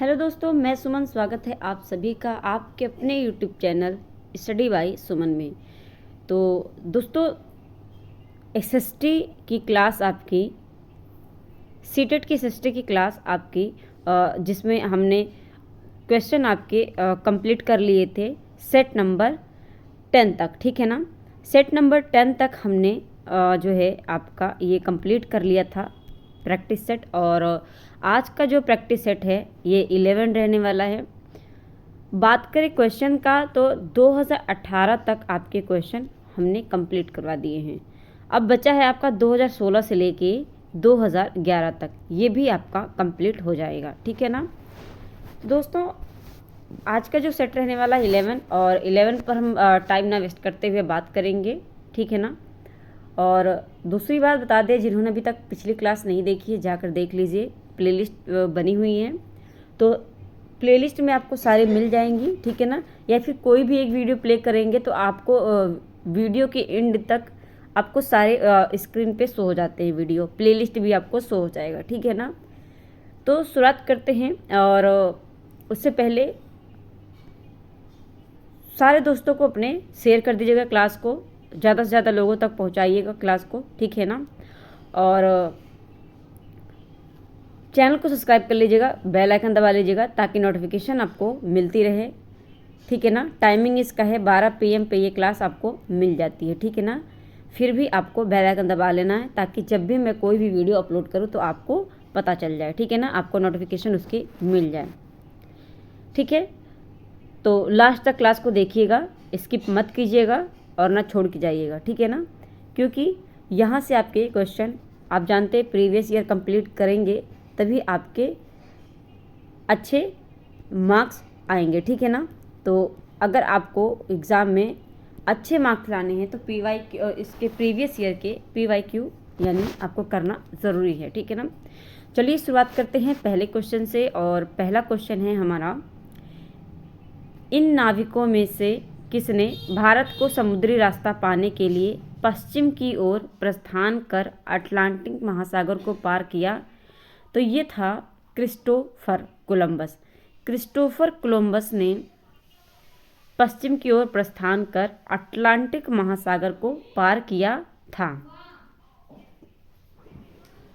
Hello दोस्तों, मैं सुमन। स्वागत है आप सभी का आपके अपने यूट्यूब चैनल स्टडी बाय सुमन में। तो दोस्तों, एसएसटी की क्लास आपकी, सीटेट की एसएसटी की क्लास आपकी, जिसमें हमने क्वेश्चन आपके कंप्लीट कर लिए थे सेट नंबर 10 तक, ठीक है ना। सेट नंबर 10 तक हमने जो है आपका ये कंप्लीट कर लिया था प्रैक्टिस सेट। और आज का जो प्रैक्टिस सेट है ये 11 रहने वाला है। बात करें क्वेश्चन का तो 2018 तक आपके क्वेश्चन हमने कंप्लीट करवा दिए हैं। अब बचा है आपका 2016 से लेके 2011 तक, ये भी आपका कंप्लीट हो जाएगा, ठीक है ना। दोस्तों, आज का जो सेट रहने वाला है 11, और 11 पर हम टाइम ना वेस्ट करते हुए बात करेंगे, ठीक है ना। और दूसरी बात बता दें, जिन्होंने अभी तक पिछली क्लास नहीं देखी है जाकर देख लीजिए, प्लेलिस्ट बनी हुई है, तो प्लेलिस्ट में आपको सारे मिल जाएंगी, ठीक है ना। या फिर कोई भी एक वीडियो प्ले करेंगे तो आपको वीडियो के एंड तक आपको सारे स्क्रीन पे शो हो जाते हैं वीडियो, प्लेलिस्ट भी आपको शो हो जाएगा, ठीक है ना। तो शुरुआत करते हैं, और उससे पहले सारे दोस्तों को अपने शेयर कर दीजिएगा, क्लास को ज़्यादा से ज़्यादा लोगों तक पहुंचाइएगा क्लास को, ठीक है ना। और चैनल को सब्सक्राइब कर लीजिएगा, बेल आइकन दबा लीजिएगा ताकि नोटिफिकेशन आपको मिलती रहे, ठीक है ना। टाइमिंग इसका है 12 PM पे ये क्लास आपको मिल जाती है, ठीक है ना। फिर भी आपको बेल आइकन दबा लेना है ताकि जब भी मैं कोई भी वीडियो अपलोड करूँ तो आपको पता चल जाए, ठीक है ना, आपको नोटिफिकेशन उसकी मिल जाए, ठीक है। तो लास्ट तक क्लास को देखिएगा, स्किप मत कीजिएगा और ना छोड़ के जाइएगा, ठीक है ना। क्योंकि यहाँ से आपके क्वेश्चन आप जानते हैं प्रीवियस ईयर कंप्लीट करेंगे तभी आपके अच्छे मार्क्स आएंगे, ठीक है ना। तो अगर आपको एग्ज़ाम में अच्छे मार्क्स लाने हैं तो इसके प्रीवियस ईयर के PYQ यानी आपको करना ज़रूरी है, ठीक है ना। चलिए शुरुआत करते हैं पहले क्वेश्चन से। और पहला क्वेश्चन है हमारा, इन नाविकों में से किसने भारत को समुद्री रास्ता पाने के लिए पश्चिम की ओर प्रस्थान कर अटलांटिक महासागर को पार किया? तो ये था क्रिस्टोफर कोलंबस। क्रिस्टोफर कोलंबस ने पश्चिम की ओर प्रस्थान कर अटलांटिक महासागर को पार किया था,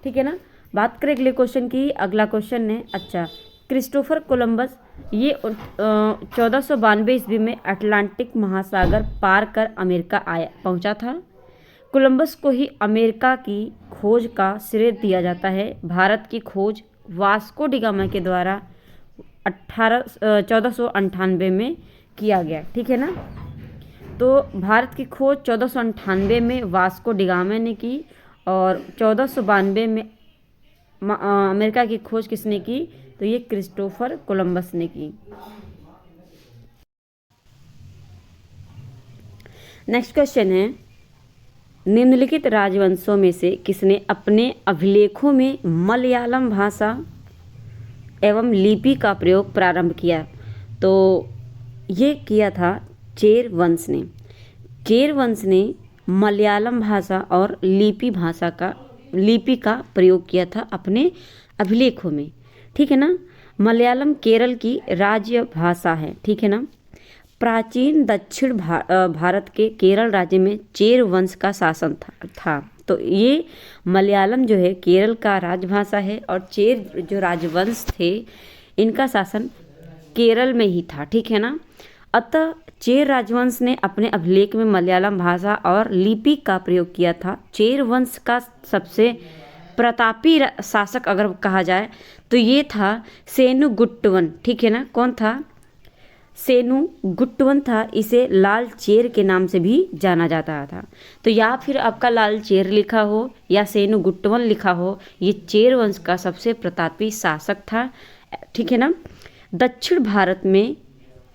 ठीक है ना। बात करें अगले क्वेश्चन की। अगला क्वेश्चन है, अच्छा, क्रिस्टोफर कोलंबस ये 1492 ईस्वी में अटलांटिक महासागर पार कर अमेरिका पहुंचा था। कोलंबस को ही अमेरिका की खोज का श्रेय दिया जाता है। भारत की खोज वास्को डी गामा के द्वारा 1498 में किया गया, ठीक है ना। तो भारत की खोज 1498 में वास्को डी गामा ने की, और 1492 में अमेरिका की खोज किसने की? तो ये क्रिस्टोफर कोलंबस ने की। नेक्स्ट क्वेश्चन है, निम्नलिखित राजवंशों में से किसने अपने अभिलेखों में मलयालम भाषा एवं लिपि का प्रयोग प्रारंभ किया? तो ये किया था चेर वंश ने। चेर वंश ने मलयालम भाषा और लिपि का प्रयोग किया था अपने अभिलेखों में, ठीक है ना। मलयालम केरल की राज्य भाषा है, ठीक है ना। प्राचीन दक्षिण भारत के केरल राज्य में चेर वंश का शासन था। तो ये मलयालम जो है केरल का राजभाषा है, और चेर जो राजवंश थे इनका शासन केरल में ही था, ठीक है ना। अतः चेर राजवंश ने अपने अभिलेख में मलयालम भाषा और लिपि का प्रयोग किया था। चेर वंश का सबसे प्रतापी शासक अगर कहा जाए तो ये था सेनुगुट्टवन, ठीक है ना। कौन था? सेनुगुट्टवन था। इसे लाल चेर के नाम से भी जाना जाता था। तो या फिर आपका लाल चेर लिखा हो या सेनुगुट्टवन लिखा हो, ये चेर वंश का सबसे प्रतापी शासक था, ठीक है ना। दक्षिण भारत में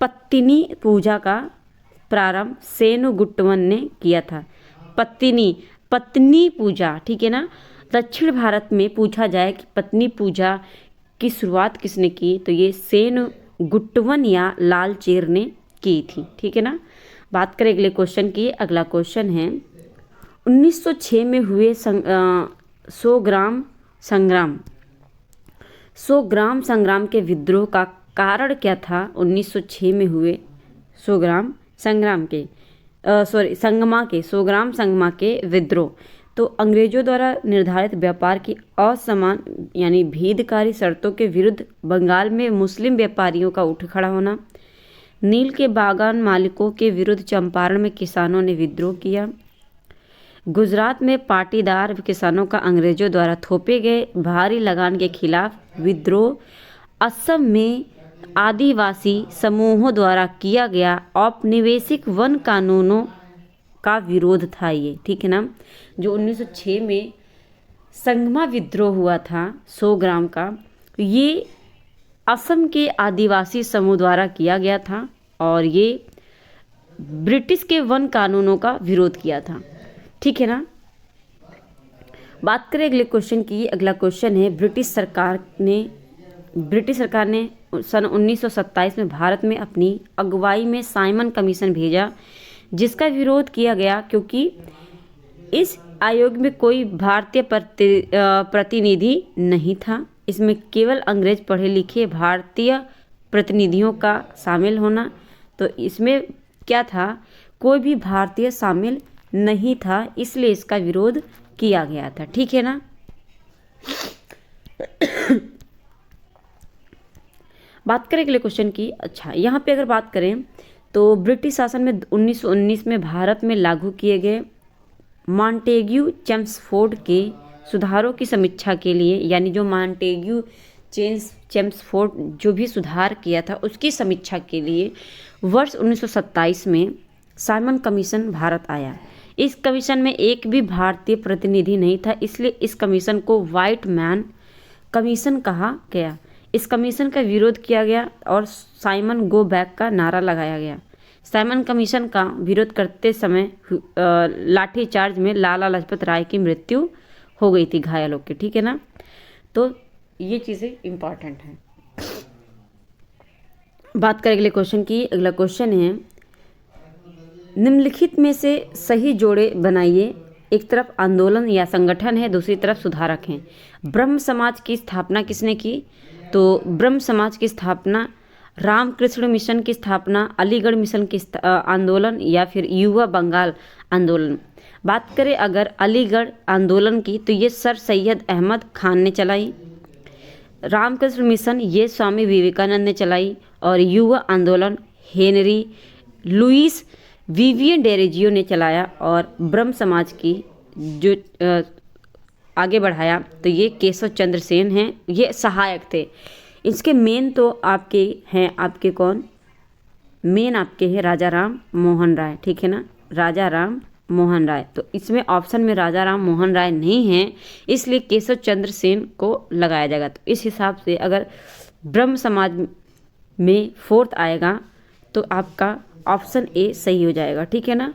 पत्तिनी पूजा का प्रारंभ सेनुगुट्टवन ने किया था। पत्नी पूजा, ठीक है ना। दक्षिण भारत में पूछा जाए कि पत्नी पूजा की शुरुआत किसने की, तो ये सेनुगुट्टवन या लाल चेर ने की थी, ठीक है ना। बात करें अगले क्वेश्चन की। अगला क्वेश्चन है, 1906 में हुए 100 ग्राम संग्राम सोग्राम संग्राम के विद्रोह का कारण क्या था? 1906 में हुए सोग्राम संग्राम के सोग्राम संगमा के विद्रोह। तो अंग्रेजों द्वारा निर्धारित व्यापार की असमान यानी भेदकारी शर्तों के विरुद्ध बंगाल में मुस्लिम व्यापारियों का उठ खड़ा होना, नील के बागान मालिकों के विरुद्ध चंपारण में किसानों ने विद्रोह किया, गुजरात में पाटीदार किसानों का अंग्रेजों द्वारा थोपे गए भारी लगान के खिलाफ विद्रोह, असम में आदिवासी समूहों द्वारा किया गया औपनिवेशिक वन कानूनों का विरोध था ये, ठीक है ना। जो 1906 में संगमा विद्रोह हुआ था 100 ग्राम का, ये असम के आदिवासी समूह द्वारा किया गया था और ये ब्रिटिश के वन कानूनों का विरोध किया था, ठीक है ना। बात करें अगले क्वेश्चन की। अगला क्वेश्चन है ब्रिटिश सरकार ने सन 1927 में भारत में अपनी अगुवाई में साइमन कमीशन भेजा, जिसका विरोध किया गया क्योंकि इस आयोग में कोई भारतीय प्रतिनिधि नहीं था। इसमें केवल अंग्रेज पढ़े लिखे भारतीय प्रतिनिधियों का शामिल होना, तो इसमें क्या था, कोई भी भारतीय शामिल नहीं था, इसलिए इसका विरोध किया गया था, ठीक है ना। बात करें अगले क्वेश्चन की। अच्छा, यहाँ पे अगर बात करें तो ब्रिटिश शासन में 1919 में भारत में लागू किए गए मॉन्टेग्यू चेम्सफोर्ड के सुधारों की समीक्षा के लिए, यानी जो मॉन्टेग्यू चेम्सफोर्ड जो भी सुधार किया था उसकी समीक्षा के लिए वर्ष 1927 में साइमन कमीशन भारत आया। इस कमीशन में एक भी भारतीय प्रतिनिधि नहीं था, इसलिए इस कमीशन को व्हाइट मैन कमीशन कहा गया। इस कमीशन का विरोध किया गया और साइमन गो बैक का नारा लगाया गया। साइमन कमीशन का विरोध करते समय लाठीचार्ज में लाला लाजपत राय की मृत्यु हो गई थी घायल होकर, ठीक है ना। तो ये चीज़ें इम्पॉर्टेंट हैं। बात करें अगले क्वेश्चन की। अगला क्वेश्चन है निम्नलिखित में से सही जोड़े बनाइए। एक तरफ आंदोलन या संगठन है, दूसरी तरफ सुधारक हैं। ब्रह्म समाज की स्थापना किसने की? तो ब्रह्म समाज की स्थापना, रामकृष्ण मिशन की स्थापना, अलीगढ़ मिशन की आंदोलन या फिर युवा बंगाल आंदोलन। बात करें अगर अलीगढ़ आंदोलन की, तो ये सर सैयद अहमद खान ने चलाई। रामकृष्ण मिशन ये स्वामी विवेकानंद ने चलाई और युवा आंदोलन हेनरी लुइस विवियन डेरेजियो ने चलाया और ब्रह्म समाज की जो आगे बढ़ाया तो ये केशव चंद्र सेन हैं, ये सहायक थे। इसके मेन तो आपके कौन मेन आपके हैं राजा राम मोहन राय, ठीक है ना, राजा राम मोहन राय। तो इसमें ऑप्शन में राजा राम मोहन राय नहीं है, इसलिए केशव चंद्र सेन को लगाया जाएगा। तो इस हिसाब से अगर ब्रह्म समाज में फोर्थ आएगा तो आपका ऑप्शन ए सही हो जाएगा, ठीक है ना।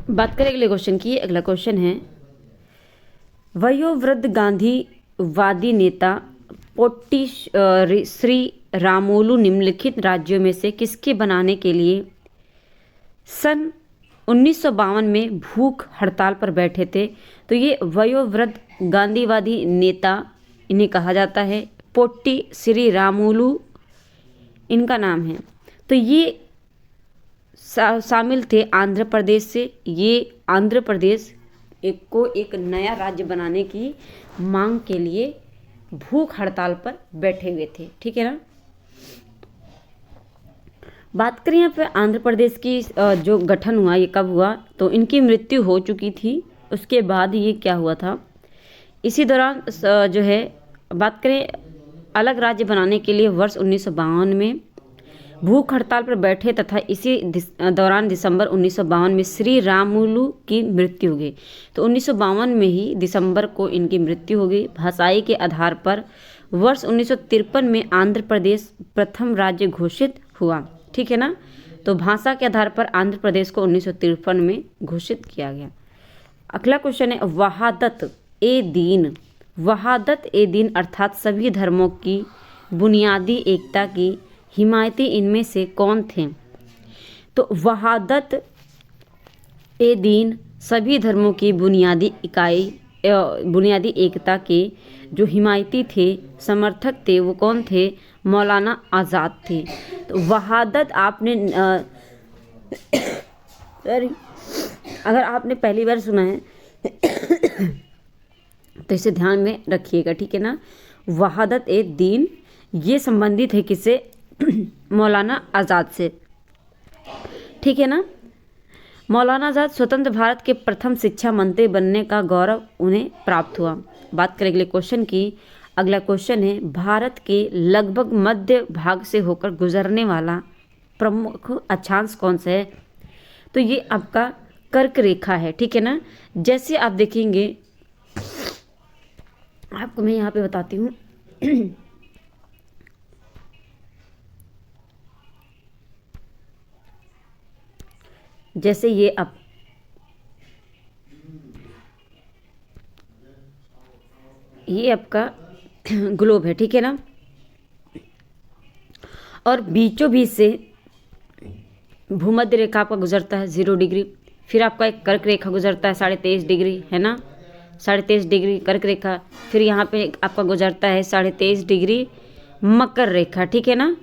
बात करें अगले क्वेश्चन की। अगला क्वेश्चन है वयोवृद्ध गांधीवादी नेता पोट्टी श्री रामोलू निम्नलिखित राज्यों में से किसके बनाने के लिए सन 1952 में भूख हड़ताल पर बैठे थे? तो ये वयोवृद्ध गांधीवादी नेता इन्हें कहा जाता है, पोट्टी श्री रामोलू इनका नाम है। तो ये शामिल थे आंध्र प्रदेश से। ये आंध्र प्रदेश को एक नया राज्य बनाने की मांग के लिए भूख हड़ताल पर बैठे हुए थे, ठीक है ना। बात करें यहाँ पे आंध्र प्रदेश की जो गठन हुआ ये कब हुआ? तो इनकी मृत्यु हो चुकी थी, उसके बाद ये क्या हुआ था, इसी दौरान जो है बात करें अलग राज्य बनाने के लिए वर्ष 1952 में भूख हड़ताल पर बैठे तथा इसी दौरान दिसंबर 1952 में श्री रामुलु की मृत्यु हो गई। तो 1952 में ही दिसंबर को इनकी मृत्यु हो गई। भाषाई के आधार पर वर्ष 1953 में आंध्र प्रदेश प्रथम राज्य घोषित हुआ, ठीक है ना। तो भाषा के आधार पर आंध्र प्रदेश को 1953 में घोषित किया गया। अगला क्वेश्चन है वहादत ए दीन। वहादत ए दीन अर्थात सभी धर्मों की बुनियादी एकता की हिमायती इनमें से कौन थे? तो वहादत ए दीन सभी धर्मों की बुनियादी बुनियादी एकता के जो हिमायती थे, समर्थक थे, वो कौन थे? मौलाना आज़ाद थे। तो वहादत आपने सॉरी, अगर आपने पहली बार सुना है तो इसे ध्यान में रखिएगा, ठीक है ना। वहादत ए दीन ये संबंधित है किससे? मौलाना आज़ाद से, ठीक है ना। मौलाना आज़ाद स्वतंत्र भारत के प्रथम शिक्षा मंत्री बनने का गौरव उन्हें प्राप्त हुआ। बात करें अगले क्वेश्चन की। अगला क्वेश्चन है, भारत के लगभग मध्य भाग से होकर गुजरने वाला प्रमुख अक्षांश कौन सा है? तो ये आपका कर्क रेखा है, ठीक है ना। जैसे आप देखेंगे, आपको मैं यहाँ पे बताती हूँ जैसे ये आपका ग्लोब है, ठीक है ना। और बीचों बीच से भूमध्य रेखा आपका गुजरता है 0 डिग्री। फिर आपका एक कर्क रेखा गुजरता है 23.5 डिग्री, है ना, 23.5 डिग्री कर्क रेखा। फिर यहाँ पे आपका गुजरता है 23.5 डिग्री मकर रेखा, ठीक है ना।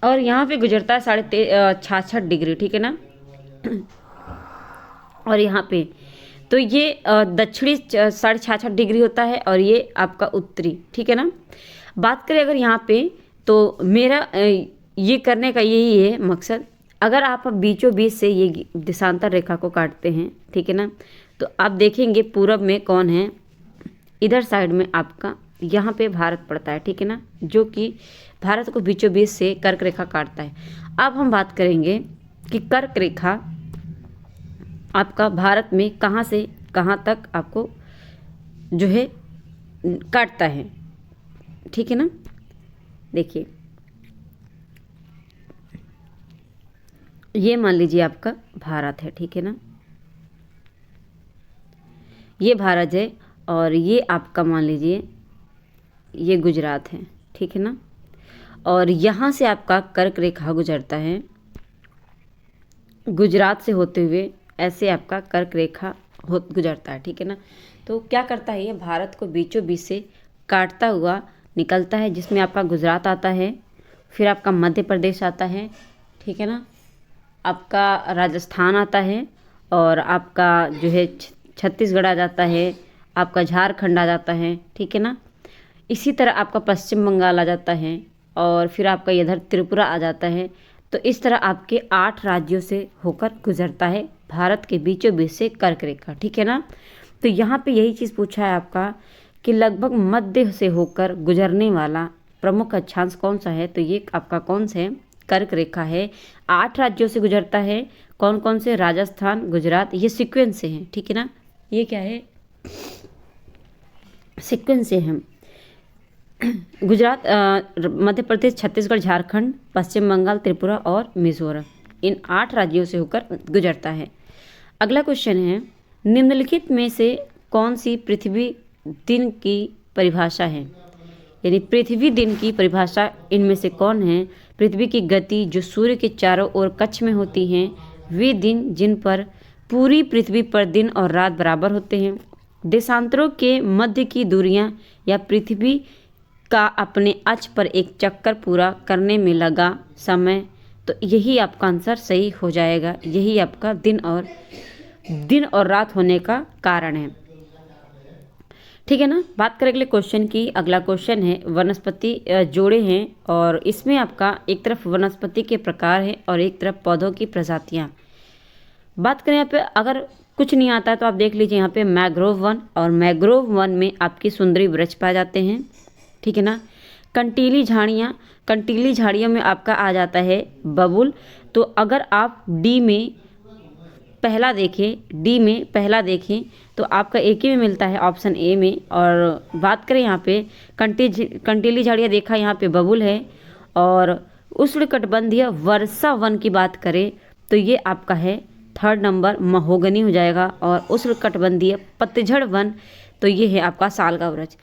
और यहाँ पे गुजरता है 66 डिग्री, ठीक है ना। और यहाँ पे तो ये दक्षिणी 66 डिग्री होता है और ये आपका उत्तरी, ठीक है ना। बात करें अगर यहाँ पे, तो मेरा ये करने का यही है मकसद। अगर आप बीचों बीच से ये देशांतर रेखा को काटते हैं, ठीक है ना, तो आप देखेंगे पूरब में कौन है? इधर साइड में आपका यहाँ पे भारत पड़ता है, ठीक है ना, जो कि भारत को बीचों बीच से कर्क रेखा काटता है। अब हम बात करेंगे कि कर्क रेखा आपका भारत में कहाँ से कहाँ तक आपको जो है काटता है, ठीक है ना। देखिए, ये मान लीजिए आपका भारत है, ठीक है ना, ये भारत है। और ये आपका मान लीजिए ये गुजरात है, ठीक है ना। और यहाँ से आपका कर्क रेखा गुजरता है, गुजरात से होते हुए ऐसे आपका कर्क रेखा गुजरता है, ठीक है ना। तो क्या करता है, ये भारत को बीचों बीच से काटता हुआ निकलता है, जिसमें आपका गुजरात आता है, फिर आपका मध्य प्रदेश आता है, ठीक है ना, आपका राजस्थान आता है, और आपका जो है छत्तीसगढ़ आ जाता है, आपका झारखंड आ जाता है, ठीक है ना। इसी तरह आपका पश्चिम बंगाल आ जाता है, और फिर आपका इधर त्रिपुरा आ जाता है। तो इस तरह आपके 8 राज्यों से होकर गुजरता है भारत के बीचों बीच से कर्क रेखा, ठीक है ना। तो यहाँ पे यही चीज़ पूछा है आपका कि लगभग मध्य से होकर गुजरने वाला प्रमुख अक्षांश कौन सा है? तो ये आपका कौन सा है? कर्क रेखा है। 8 राज्यों से गुजरता है। कौन कौन से? राजस्थान, गुजरात, ये सीक्वेंस से हैं, ठीक है ना। ये क्या है? सीक्वेंस से हैं। गुजरात, मध्य प्रदेश, छत्तीसगढ़, झारखंड, पश्चिम बंगाल, त्रिपुरा और मिजोरम, इन 8 राज्यों से होकर गुजरता है। अगला क्वेश्चन है, निम्नलिखित में से कौन सी पृथ्वी दिन की परिभाषा है? यानी पृथ्वी दिन की परिभाषा इनमें से कौन है? पृथ्वी की गति जो सूर्य के चारों ओर कक्ष में होती हैं, वे दिन जिन पर पूरी पृथ्वी पर दिन और रात बराबर होते हैं, देशांतरों के मध्य की दूरियां, या पृथ्वी का अपने अक्ष पर एक चक्कर पूरा करने में लगा समय। तो यही आपका आंसर सही हो जाएगा। यही आपका दिन और रात होने का कारण है, ठीक है ना। बात करें अगले क्वेश्चन की। अगला क्वेश्चन है, वनस्पति जोड़े हैं, और इसमें आपका एक तरफ वनस्पति के प्रकार है और एक तरफ पौधों की प्रजातियां। बात करें यहाँ पे, अगर कुछ नहीं आता है तो आप देख लीजिए यहाँ पे मैंग्रोव वन, और मैंग्रोव वन में आपकी सुंदरी वृक्ष पाए जाते हैं, ठीक है ना। कंटीली झाड़ियाँ, कंटीली झाड़ियों में आपका आ जाता है बबुल। तो अगर आप डी में पहला देखें तो आपका एक ही में मिलता है, ऑप्शन ए में। और बात करें यहाँ पे कंटीली झाड़ियाँ, देखा यहाँ पे बबुल है। और उष्णकटिबंधीय वर्षा वन की बात करें तो ये आपका है 3rd नंबर, महोगनी हो जाएगा। और उष्णकटिबंधीय पतझड़ वन, तो ये है आपका साल का वृक्ष।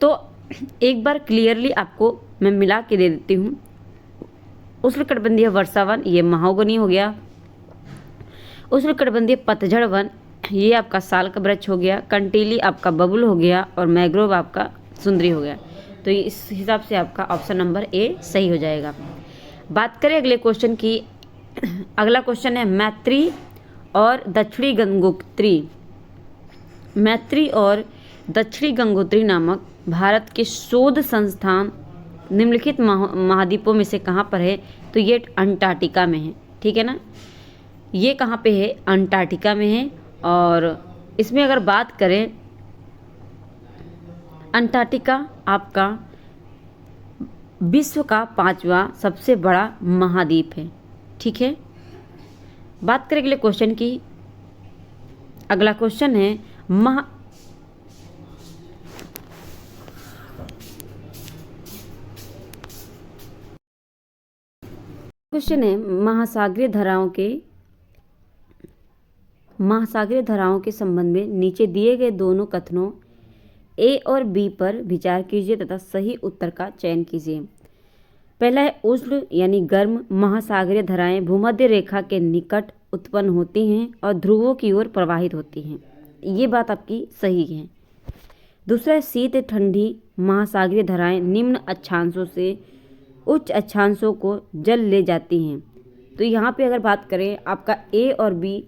तो एक बार क्लियरली आपको मैं मिला के दे देती हूँ। उष्णकटिबंधीय वर्षा वन, ये महोगनी हो गया। उष्णकटिबंधीय पतझड़ वन, ये आपका साल का वृक्ष हो गया। कंटीली आपका बबुल हो गया और मैंग्रोव आपका सुंदरी हो गया। तो इस हिसाब से आपका ऑप्शन नंबर ए सही हो जाएगा। बात करें अगले क्वेश्चन की। अगला क्वेश्चन है मैत्री और दक्षिणी गंगोत्री। मैत्री और दक्षिणी गंगोत्री नामक भारत के शोध संस्थान निम्नलिखित महाद्वीपों में से कहाँ पर है? तो ये अंटार्कटिका में है, ठीक है ना। ये कहाँ पे है? अंटार्कटिका में है। और इसमें अगर बात करें, अंटार्कटिका आपका विश्व का 5वां सबसे बड़ा महाद्वीप है, ठीक है। बात करें अगले क्वेश्चन की। अगला क्वेश्चन है महासागरीय धाराओं के संबंध में नीचे दिए गए दोनों कथनों ए और बी पर विचार कीजिए तथा सही उत्तर का चयन कीजिए। पहला है उष्ण यानी गर्म महासागरीय धाराएं भूमध्य रेखा के निकट उत्पन्न होती हैं और ध्रुवों की ओर प्रवाहित होती हैं, ये बात आपकी सही है। दूसरा है शीत ठंडी महासागरीय धाराएं निम्न अक्षांशों से उच्च अक्षांशों को जल ले जाती हैं। तो यहाँ पे अगर बात करें आपका ए और बी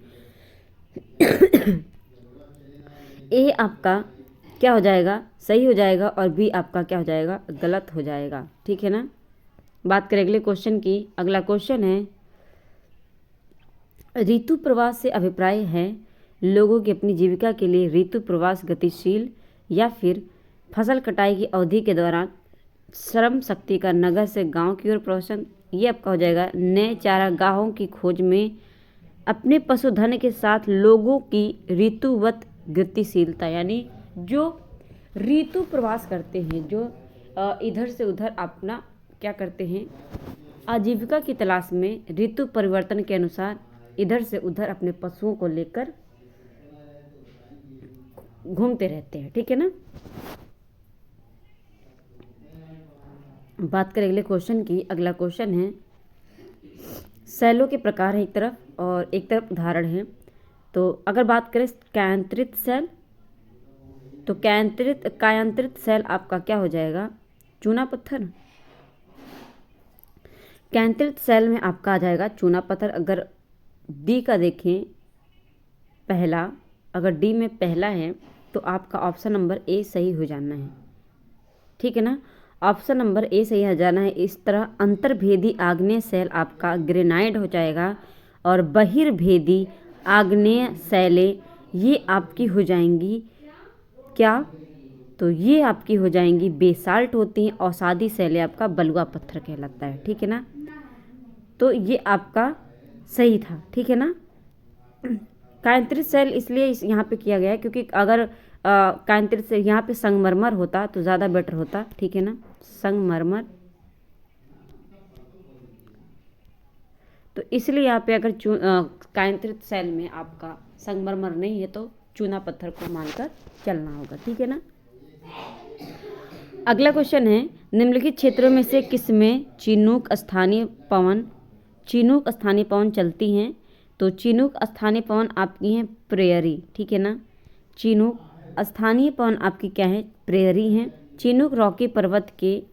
ए आपका क्या हो जाएगा? सही हो जाएगा और बी आपका क्या हो जाएगा? गलत हो जाएगा, ठीक है ना। बात करें अगले क्वेश्चन की। अगला क्वेश्चन है ऋतु प्रवास से अभिप्राय है लोगों की अपनी जीविका के लिए ऋतु प्रवास गतिशील या फिर फसल कटाई की अवधि के दौरान श्रम शक्ति का नगर से गांव की ओर प्रवासन। ये आपका हो जाएगा नए चारागाहों की खोज में अपने पशुधन के साथ लोगों की ऋतुवत गतिशीलता, यानी जो ऋतु प्रवास करते हैं, जो इधर से उधर अपना क्या करते हैं, आजीविका की तलाश में ऋतु परिवर्तन के अनुसार इधर से उधर अपने पशुओं को लेकर घूमते रहते हैं, ठीक है ना। बात करें अगले क्वेश्चन की। अगला क्वेश्चन है सेलों के प्रकार हैं एक तरफ और एक तरफ उदाहरण है। तो अगर बात करें कायांतरित सेल, तो कायांतरित सेल आपका क्या हो जाएगा? चूना पत्थर। कायांतरित सेल में आपका आ जाएगा चूना पत्थर। अगर डी का देखें पहला, अगर डी में पहला है तो आपका ऑप्शन नंबर ए सही हो जाना है, ठीक है ना। ऑप्शन नंबर ए सही हो जाना है। इस तरह अंतर्भेदी आग्नेय सेल आपका ग्रेनाइट हो जाएगा और बहिर्भेदी आग्नेय सेलें ये आपकी हो जाएंगी क्या? तो ये आपकी हो जाएंगी बेसाल्ट होती हैं। औषधि सेलें आपका बलुआ पत्थर कहलाता है, ठीक है ना। तो ये आपका सही था, ठीक है ना। कायांतरित सेल इसलिए यहाँ पे किया गया है क्योंकि अगर कायांतरित सेल यहाँ पे संगमरमर होता तो ज़्यादा बेटर होता, ठीक है ना। संगमरमर, तो इसलिए यहाँ पे अगर कायांतरित सेल में आपका संगमरमर नहीं है तो चूना पत्थर को मानकर चलना होगा, ठीक है ना। अगला क्वेश्चन है निम्नलिखित क्षेत्रों में से किसमें चिनूक स्थानीय पवन चलती हैं? तो चिनूक स्थानीय पवन आपकी हैं प्रेयरी, ठीक है ना। चिनूक स्थानीय पवन आपकी क्या है? प्रेयरी हैं। चिनूक रॉकी पर्वत के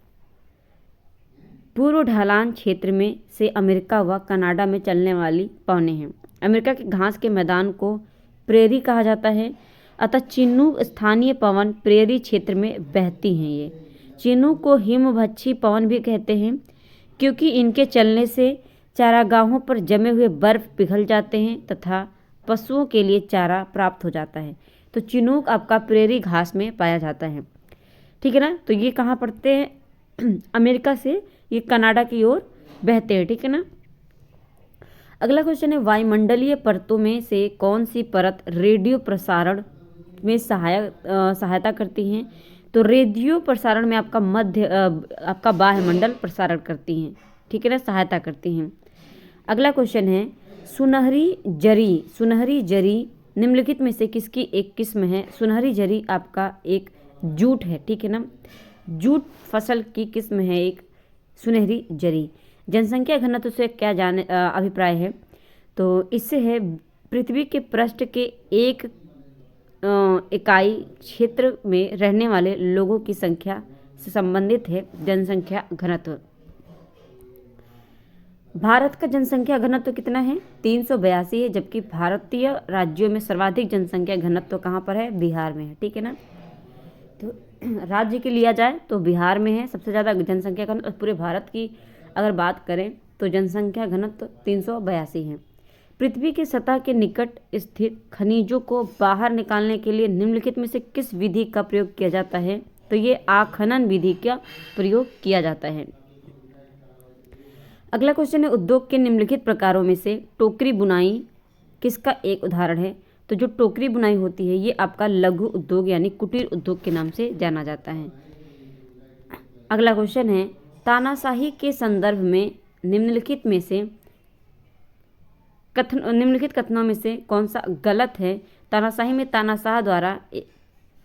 पूर्व ढलान क्षेत्र में से अमेरिका व कनाडा में चलने वाली पवनें हैं। अमेरिका के घास के मैदान को प्रेयरी कहा जाता है, अतः चिनूक स्थानीय पवन प्रेयरी क्षेत्र में बहती हैं। ये चिनूक को हिमभक्षी पवन भी कहते हैं क्योंकि इनके चलने से चारागाहों पर जमे हुए बर्फ पिघल जाते हैं तथा पशुओं के लिए चारा प्राप्त हो जाता है। तो चिनूक आपका प्रेयरी घास में पाया जाता है, ठीक है ना। तो ये कहाँ पड़ते हैं? अमेरिका से ये कनाडा की ओर बहते हैं, ठीक है ना। अगला क्वेश्चन है वायुमंडलीय परतों में से कौन सी परत रेडियो प्रसारण में सहायता करती हैं? तो रेडियो प्रसारण में आपका बाह्यमंडल प्रसारण करती हैं, ठीक है ना, सहायता करती हैं। अगला क्वेश्चन है सुनहरी जरी निम्नलिखित में से किसकी एक किस्म है? सुनहरी जरी आपका एक जूट है, ठीक है ना। जूट फसल की किस्म है एक सुनहरी जरी। जनसंख्या घनत्व से क्या अभिप्राय है? तो इससे है पृथ्वी के पृष्ठ के एक इकाई क्षेत्र में रहने वाले लोगों की संख्या से संबंधित है जनसंख्या घनत्व। भारत का जनसंख्या घनत्व कितना है? 382 है, जबकि भारतीय राज्यों में सर्वाधिक जनसंख्या घनत्व कहाँ पर है? बिहार में है। ठीक है ना। तो राज्य की लिया जाए तो बिहार में है सबसे ज़्यादा जनसंख्या घनत्व। पूरे भारत की अगर बात करें तो जनसंख्या घनत्व 382 है। पृथ्वी की सतह के निकट स्थित खनिजों को बाहर निकालने के लिए निम्नलिखित में से किस विधि का प्रयोग किया जाता है? तो ये आखनन विधि का प्रयोग किया जाता है। अगला क्वेश्चन है, उद्योग के निम्नलिखित प्रकारों में से टोकरी बुनाई किसका एक उदाहरण है? तो जो टोकरी बुनाई होती है ये आपका लघु उद्योग यानी कुटीर उद्योग के नाम से जाना जाता है। अगला क्वेश्चन है, तानाशाही के संदर्भ में निम्नलिखित कथनों में से कौन सा गलत है? तानाशाही में तानाशाह द्वारा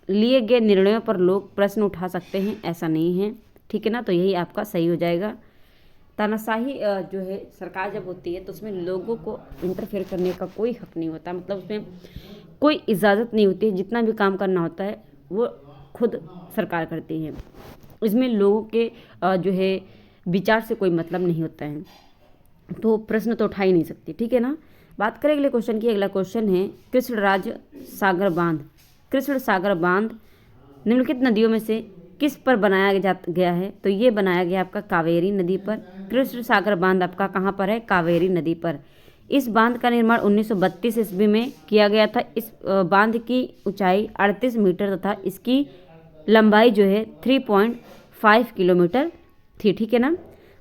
लिए गए निर्णयों पर लोग प्रश्न उठा सकते हैं, ऐसा नहीं है। ठीक है ना। तो यही आपका सही हो जाएगा। तानाशाही जो है सरकार जब होती है तो उसमें लोगों को इंटरफेयर करने का कोई हक नहीं होता, मतलब उसमें कोई इजाज़त नहीं होती है। जितना भी काम करना होता है वो खुद सरकार करती है। इसमें लोगों के जो है विचार से कोई मतलब नहीं होता है, तो प्रश्न तो उठा ही नहीं सकती। ठीक है ना। बात करें अगले क्वेश्चन की। अगला क्वेश्चन है, कृष्ण सागर बांध निम्नलिखित नदियों में से किस पर बनाया गया है? तो ये बनाया गया आपका कावेरी नदी पर। कृष्ण सागर बांध आपका कहाँ पर है? कावेरी नदी पर। इस बांध का निर्माण 1932 ईस्वी में किया गया था। इस बांध की ऊंचाई 38 मीटर तथा इसकी लंबाई जो है 3.5 किलोमीटर थी। ठीक है ना।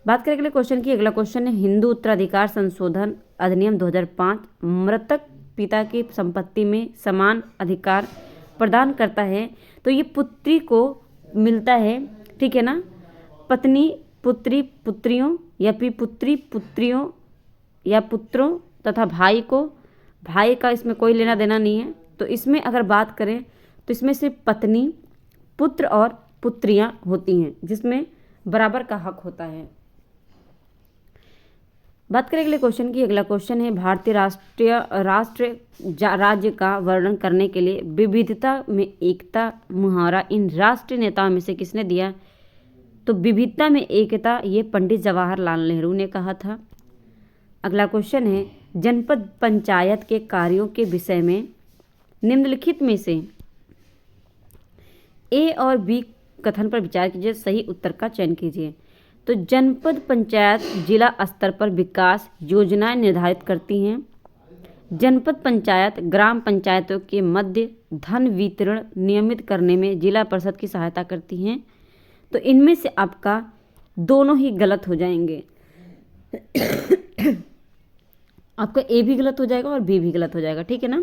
बात करें अगले क्वेश्चन की। अगला क्वेश्चन है, हिंदू उत्तराधिकार संशोधन अधिनियम 2005 मृतक पिता की संपत्ति में समान अधिकार प्रदान करता है। तो ये पुत्री को मिलता है। ठीक है ना। पत्नी पुत्री पुत्रियों या फिर पुत्री पुत्रियों या पुत्रों तथा भाई का इसमें कोई लेना देना नहीं है। तो इसमें अगर बात करें तो इसमें सिर्फ पत्नी, पुत्र और पुत्रियां होती हैं, जिसमें बराबर का हक होता है। बात करें अगले क्वेश्चन की। अगला क्वेश्चन है, भारतीय राज्य का वर्णन करने के लिए विविधता में एकता मुहावरा इन राष्ट्रीय नेताओं में से किसने दिया? तो विविधता में एकता ये पंडित जवाहरलाल नेहरू ने कहा था। अगला क्वेश्चन है, जनपद पंचायत के कार्यों के विषय में निम्नलिखित में से ए और बी कथन पर विचार कीजिए, सही उत्तर का चयन कीजिए। तो जनपद पंचायत जिला स्तर पर विकास योजनाएं निर्धारित करती हैं। जनपद पंचायत ग्राम पंचायतों के मध्य धन वितरण नियमित करने में जिला परिषद की सहायता करती हैं। तो इनमें से आपका दोनों ही गलत हो जाएंगे। आपका ए भी गलत हो जाएगा और बी भी गलत हो जाएगा। ठीक है ना।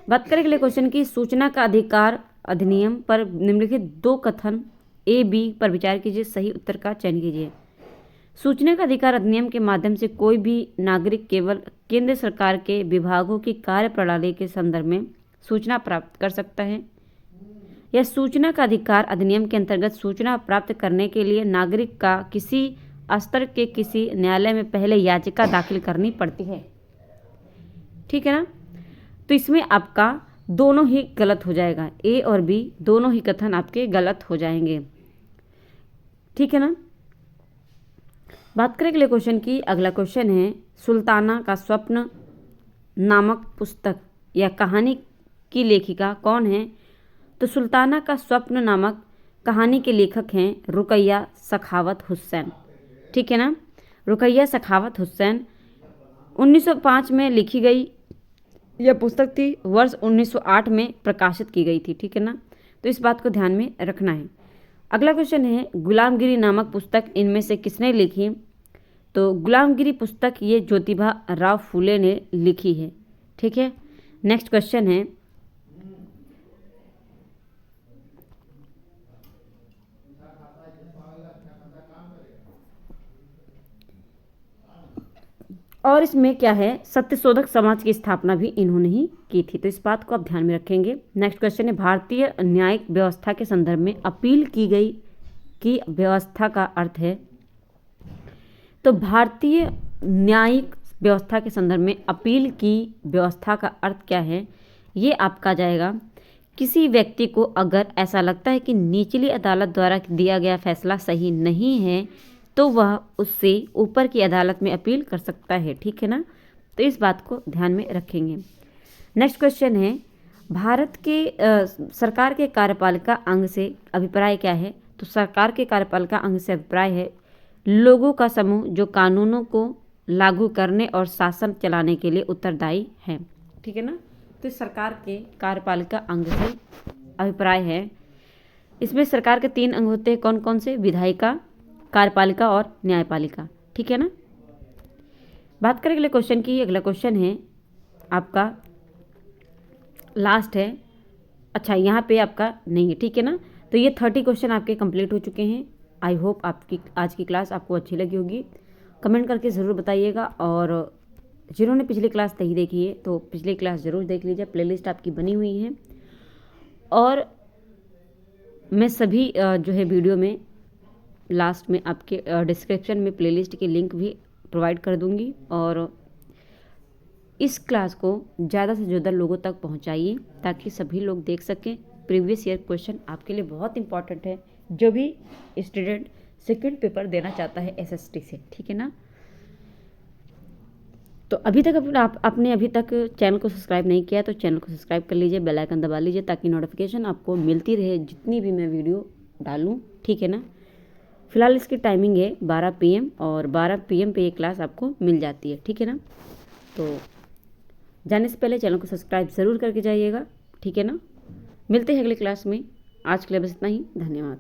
बात करें अगले क्वेश्चन की। सूचना का अधिकार अधिनियम पर निम्नलिखित दो कथन ए बी पर विचार कीजिए, सही उत्तर का चयन कीजिए। सूचना का अधिकार अधिनियम के माध्यम से कोई भी नागरिक केवल केंद्र सरकार के विभागों की कार्यप्रणाली के संदर्भ में सूचना प्राप्त कर सकता है। यह सूचना का अधिकार अधिनियम के अंतर्गत सूचना प्राप्त करने के लिए नागरिक का किसी स्तर के किसी न्यायालय में पहले याचिका दाखिल करनी पड़ती है। ठीक है ना। तो इसमें आपका दोनों ही गलत हो जाएगा, ए और बी दोनों ही कथन आपके गलत हो जाएंगे। ठीक है ना। बात करें अगले क्वेश्चन की। अगला क्वेश्चन है, सुल्ताना का स्वप्न नामक पुस्तक या कहानी की लेखिका कौन है? तो सुल्ताना का स्वप्न नामक कहानी के लेखक हैं रुकैया सखावत हुसैन। ठीक है ना। रुकैया सखावत हुसैन 1905 में लिखी गई यह पुस्तक थी, वर्ष 1908 में प्रकाशित की गई थी। ठीक है ना। तो इस बात को ध्यान में रखना है। अगला क्वेश्चन है, गुलामगिरी नामक पुस्तक इनमें से किसने लिखी? तो गुलामगिरी पुस्तक ये ज्योतिबा राव फूले ने लिखी है। ठीक है। नेक्स्ट क्वेश्चन है, और इसमें क्या है, सत्यशोधक समाज की स्थापना भी इन्होंने ही की थी। तो इस बात को आप ध्यान में रखेंगे। नेक्स्ट क्वेश्चन है, भारतीय न्यायिक व्यवस्था के संदर्भ में अपील की गई की व्यवस्था का अर्थ है। तो भारतीय न्यायिक व्यवस्था के संदर्भ में अपील की व्यवस्था का अर्थ क्या है, ये आपका जाएगा। किसी व्यक्ति को अगर ऐसा लगता है कि निचली अदालत द्वारा दिया गया फैसला सही नहीं है तो वह उससे ऊपर की अदालत में अपील कर सकता है, ठीक है ना। तो इस बात को ध्यान में रखेंगे। नेक्स्ट क्वेश्चन है, भारत के सरकार के कार्यपालिका अंग से अभिप्राय क्या है। तो सरकार के कार्यपालिका अंग से अभिप्राय है लोगों का समूह जो कानूनों को लागू करने और शासन चलाने के लिए उत्तरदायी है, ठीक है ना। तो सरकार के कार्यपालिका अंग से अभिप्राय है। इसमें सरकार के 3 अंग होते हैं, कौन कौन से, विधायिका, कार्यपालिका और न्यायपालिका, ठीक है ना। बात करें अगले क्वेश्चन की। अगला क्वेश्चन है आपका लास्ट है, अच्छा यहाँ पे आपका नहीं है, ठीक है ना। तो ये 30 क्वेश्चन आपके कंप्लीट हो चुके हैं। आई होप आपकी आज की क्लास आपको अच्छी लगी होगी। कमेंट करके ज़रूर बताइएगा, और जिन्होंने पिछली क्लास नहीं देखी है तो पिछली क्लास ज़रूर देख लीजिए, प्लेलिस्ट आपकी बनी हुई है। और मैं सभी जो है वीडियो में लास्ट में आपके डिस्क्रिप्शन में प्लेलिस्ट की लिंक भी प्रोवाइड कर दूंगी। और इस क्लास को ज़्यादा से ज़्यादा लोगों तक पहुंचाइए ताकि सभी लोग देख सकें। प्रीवियस ईयर क्वेश्चन आपके लिए बहुत इंपॉर्टेंट है, जो भी स्टूडेंट सेकंड पेपर देना चाहता है एसएसटी से, ठीक है ना। तो अभी तक आपने अभी तक चैनल को सब्सक्राइब नहीं किया तो चैनल को सब्सक्राइब कर लीजिए, बेल आइकन दबा लीजिए ताकि नोटिफिकेशन आपको मिलती रहे जितनी भी मैं वीडियो डालूँ, ठीक है ना। फिलहाल इसकी टाइमिंग है 12 PM और 12 PM पे ये क्लास आपको मिल जाती है, ठीक है ना। तो जाने से पहले चैनल को सब्सक्राइब ज़रूर करके जाइएगा, ठीक है ना। मिलते हैं अगली क्लास में। आज के लिए बस इतना ही, धन्यवाद।